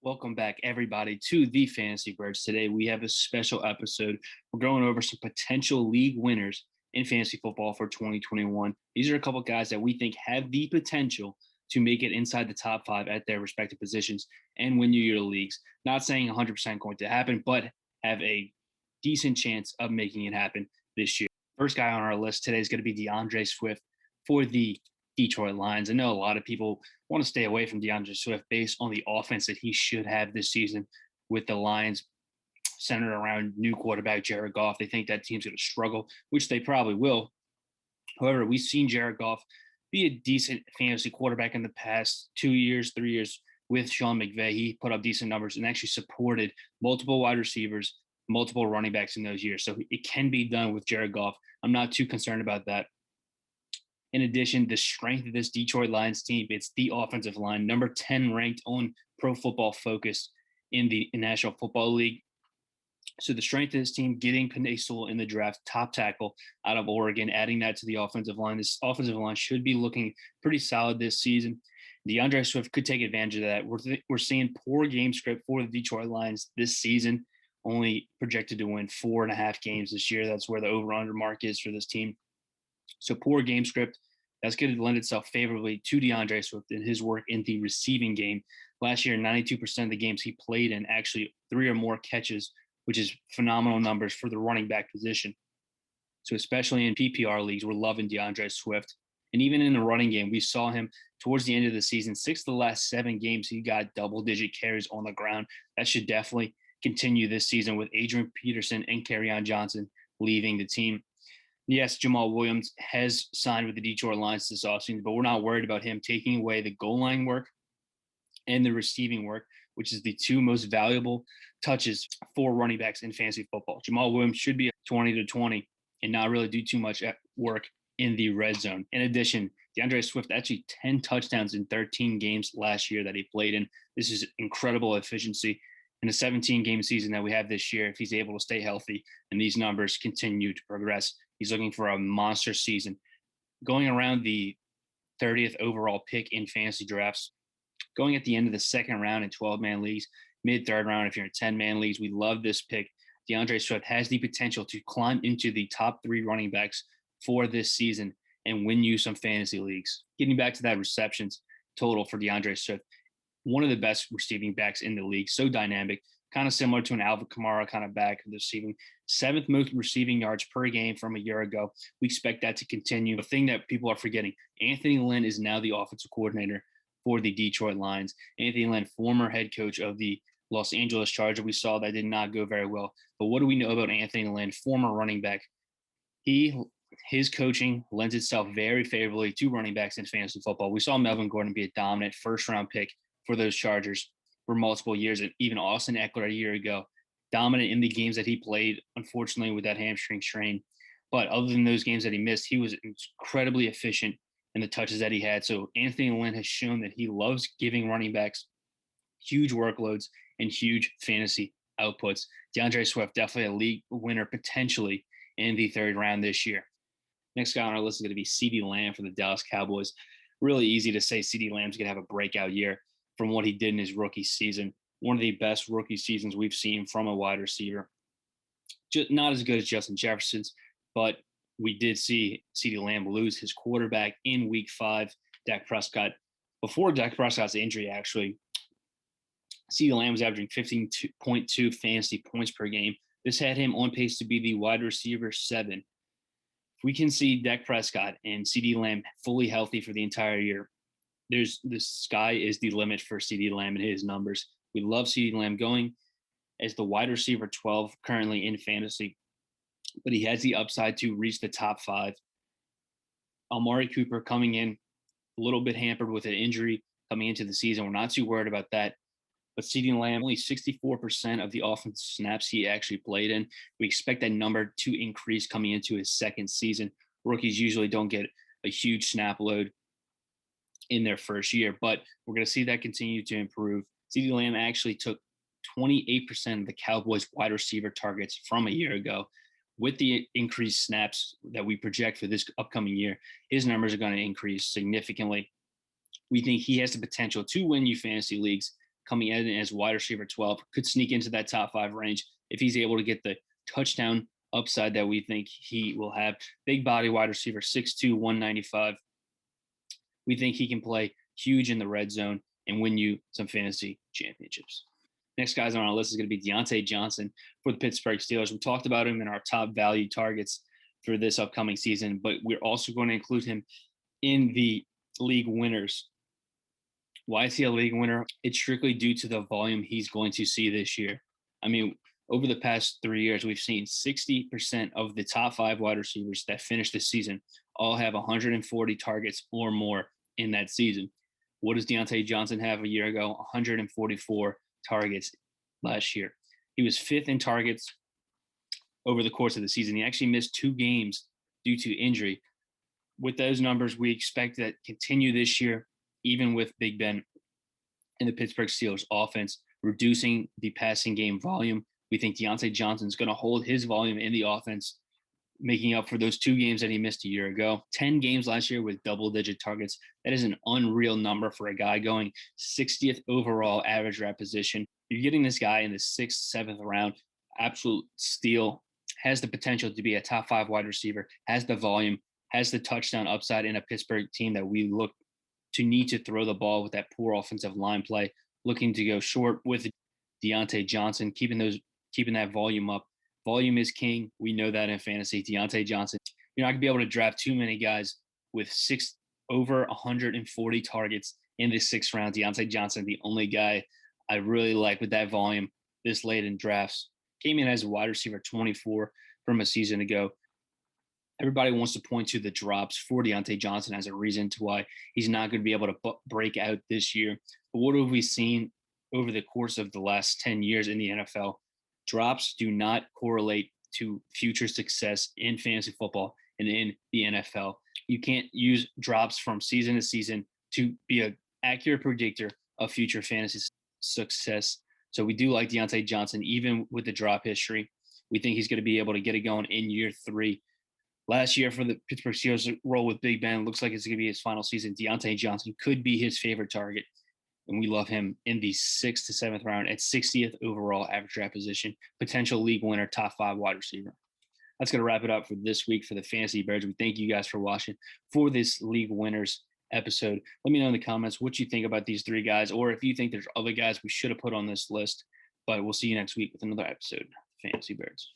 Welcome back, everybody, to the Fantasy Birds. Today, we have a special episode. We're going over some potential league winners in fantasy football for 2021. These are a couple guys that we think have the potential to make it inside the top five at their respective positions and win New Year leagues. Not saying 100% going to happen, but have a decent chance of making it happen this year. First guy on our list today is going to be DeAndre Swift for the Detroit Lions. I know a lot of people want to stay away from DeAndre Swift based on the offense that he should have this season with the Lions centered around new quarterback Jared Goff. They think that team's going to struggle, which they probably will. However, we've seen Jared Goff be a decent fantasy quarterback in the past 2 years, 3 years with Sean McVay. He put up decent numbers and actually supported multiple wide receivers, multiple running backs in those years. So it can be done with Jared Goff. I'm not too concerned about that. In addition, the strength of this Detroit Lions team, it's the offensive line, number 10 ranked on Pro Football Focus in the National Football League. So the strength of this team, getting Penei Sewell in the draft, top tackle out of Oregon, adding that to the offensive line. This offensive line should be looking pretty solid this season. DeAndre Swift could take advantage of that. We're seeing poor game script for the Detroit Lions this season, only projected to win 4.5 games this year. That's where the over-under mark is for this team. So poor game script, that's going to lend itself favorably to DeAndre Swift and his work in the receiving game. Last year, 92% of the games he played in actually 3 or more catches, which is phenomenal numbers for the running back position. So especially in PPR leagues, we're loving DeAndre Swift. And even in the running game, we saw him towards the end of the season, 6 of the last 7 games, he got double-digit carries on the ground. That should definitely continue this season with Adrian Peterson and Kerryon Johnson leaving the team. Yes, Jamal Williams has signed with the Detroit Lions this offseason, but we're not worried about him taking away the goal line work and the receiving work, which is the 2 most valuable touches for running backs in fantasy football. Jamal Williams should be 20 to 20 and not really do too much work in the red zone. In addition, DeAndre Swift actually 10 touchdowns in 13 games last year that he played in. This is incredible efficiency in the 17-game season that we have this year. If he's able to stay healthy and these numbers continue to progress, he's looking for a monster season. Going around the 30th overall pick in fantasy drafts, going at the end of the second round in 12-man leagues, mid-third round if you're in 10-man leagues, we love this pick. DeAndre Swift has the potential to climb into the top 3 running backs for this season and win you some fantasy leagues. Getting back to that receptions total for DeAndre Swift, one of the best receiving backs in the league, so dynamic, kind of similar to an Alvin Kamara kind of back receiving. 7th most receiving yards per game from a year ago. We expect that to continue. The thing that people are forgetting, Anthony Lynn is now the offensive coordinator for the Detroit Lions. Anthony Lynn, former head coach of the Los Angeles Chargers. We saw that did not go very well. But what do we know about Anthony Lynn, former running back? His coaching lends itself very favorably to running backs in fantasy football. We saw Melvin Gordon be a dominant first-round pick for those Chargers for multiple years, and even Austin Eckler a year ago, dominant in the games that he played, unfortunately, with that hamstring strain. But other than those games that he missed, he was incredibly efficient in the touches that he had. So Anthony Lynn has shown that he loves giving running backs huge workloads and huge fantasy outputs. DeAndre Swift, definitely a league winner potentially in the 3rd round this year. Next guy on our list is going to be CeeDee Lamb for the Dallas Cowboys. Really easy to say CeeDee Lamb's going to have a breakout year from what he did in his rookie season. One of the best rookie seasons we've seen from a wide receiver. Just not as good as Justin Jefferson's, but we did see CeeDee Lamb lose his quarterback in week 5, Dak Prescott. Before Dak Prescott's injury, actually, CeeDee Lamb was averaging 15.2 fantasy points per game. This had him on pace to be the wide receiver 7. If we can see Dak Prescott and CeeDee Lamb fully healthy for the entire year, the sky is the limit for CeeDee Lamb and his numbers. We love CeeDee Lamb going as the wide receiver 12 currently in fantasy, but he has the upside to reach the top 5. Amari Cooper coming in a little bit hampered with an injury coming into the season. We're not too worried about that. But CeeDee Lamb, only 64% of the offensive snaps he actually played in. We expect that number to increase coming into his 2nd season. Rookies usually don't get a huge snap load in their first year, but we're going to see that continue to improve. CeeDee Lamb actually took 28% of the Cowboys wide receiver targets from a year ago. With the increased snaps that we project for this upcoming year, his numbers are going to increase significantly. We think he has the potential to win you fantasy leagues coming in as wide receiver 12, could sneak into that top 5 range if he's able to get the touchdown upside that we think he will have. Big body wide receiver, 6'2", 195. We think he can play huge in the red zone and win you some fantasy championships. Next guys on our list is going to be Deontae Johnson for the Pittsburgh Steelers. We talked about him in our top value targets for this upcoming season, but we're also going to include him in the league winners. Why is he a league winner? It's strictly due to the volume he's going to see this year. I mean, over the past 3 years, we've seen 60% of the top 5 wide receivers that finished this season all have 140 targets or more in that season. What does Deontae Johnson have a year ago? 144 targets last year. He was 5th in targets over the course of the season. He actually missed 2 games due to injury. With those numbers, we expect that continue this year, even with Big Ben and the Pittsburgh Steelers offense reducing the passing game volume. We think Deontae Johnson is going to hold his volume in the offense, making up for those 2 games that he missed a year ago. 10 games last year with double-digit targets. That is an unreal number for a guy going 60th overall average draft position. You're getting this guy in the 6th, 7th round. Absolute steal. Has the potential to be a top 5 wide receiver. Has the volume. Has the touchdown upside in a Pittsburgh team that we look to need to throw the ball with that poor offensive line play. Looking to go short with Deontae Johnson, keeping that volume up. Volume is king. We know that in fantasy. Deontae Johnson, you're not going to be able to draft too many guys with over 140 targets in the 6th round. Deontae Johnson, the only guy I really like with that volume this late in drafts. Came in as a wide receiver 24 from a season ago. Everybody wants to point to the drops for Deontae Johnson as a reason to why he's not going to be able to break out this year. But what have we seen over the course of the last 10 years in the NFL? Drops do not correlate to future success in fantasy football and in the NFL. You can't use drops from season to season to be an accurate predictor of future fantasy success. So we do like Deontae Johnson, even with the drop history. We think he's going to be able to get it going in year 3. Last year for the Pittsburgh Steelers roll with Big Ben, looks like it's going to be his final season. Deontae Johnson could be his favorite target, and we love him in the 6th to 7th round at 60th overall average draft position, potential league winner, top 5 wide receiver. That's going to wrap it up for this week for the Fantasy Birds. We thank you guys for watching for this league winners episode. Let me know in the comments what you think about these 3 guys, or if you think there's other guys we should have put on this list. But we'll see you next week with another episode of Fantasy Birds.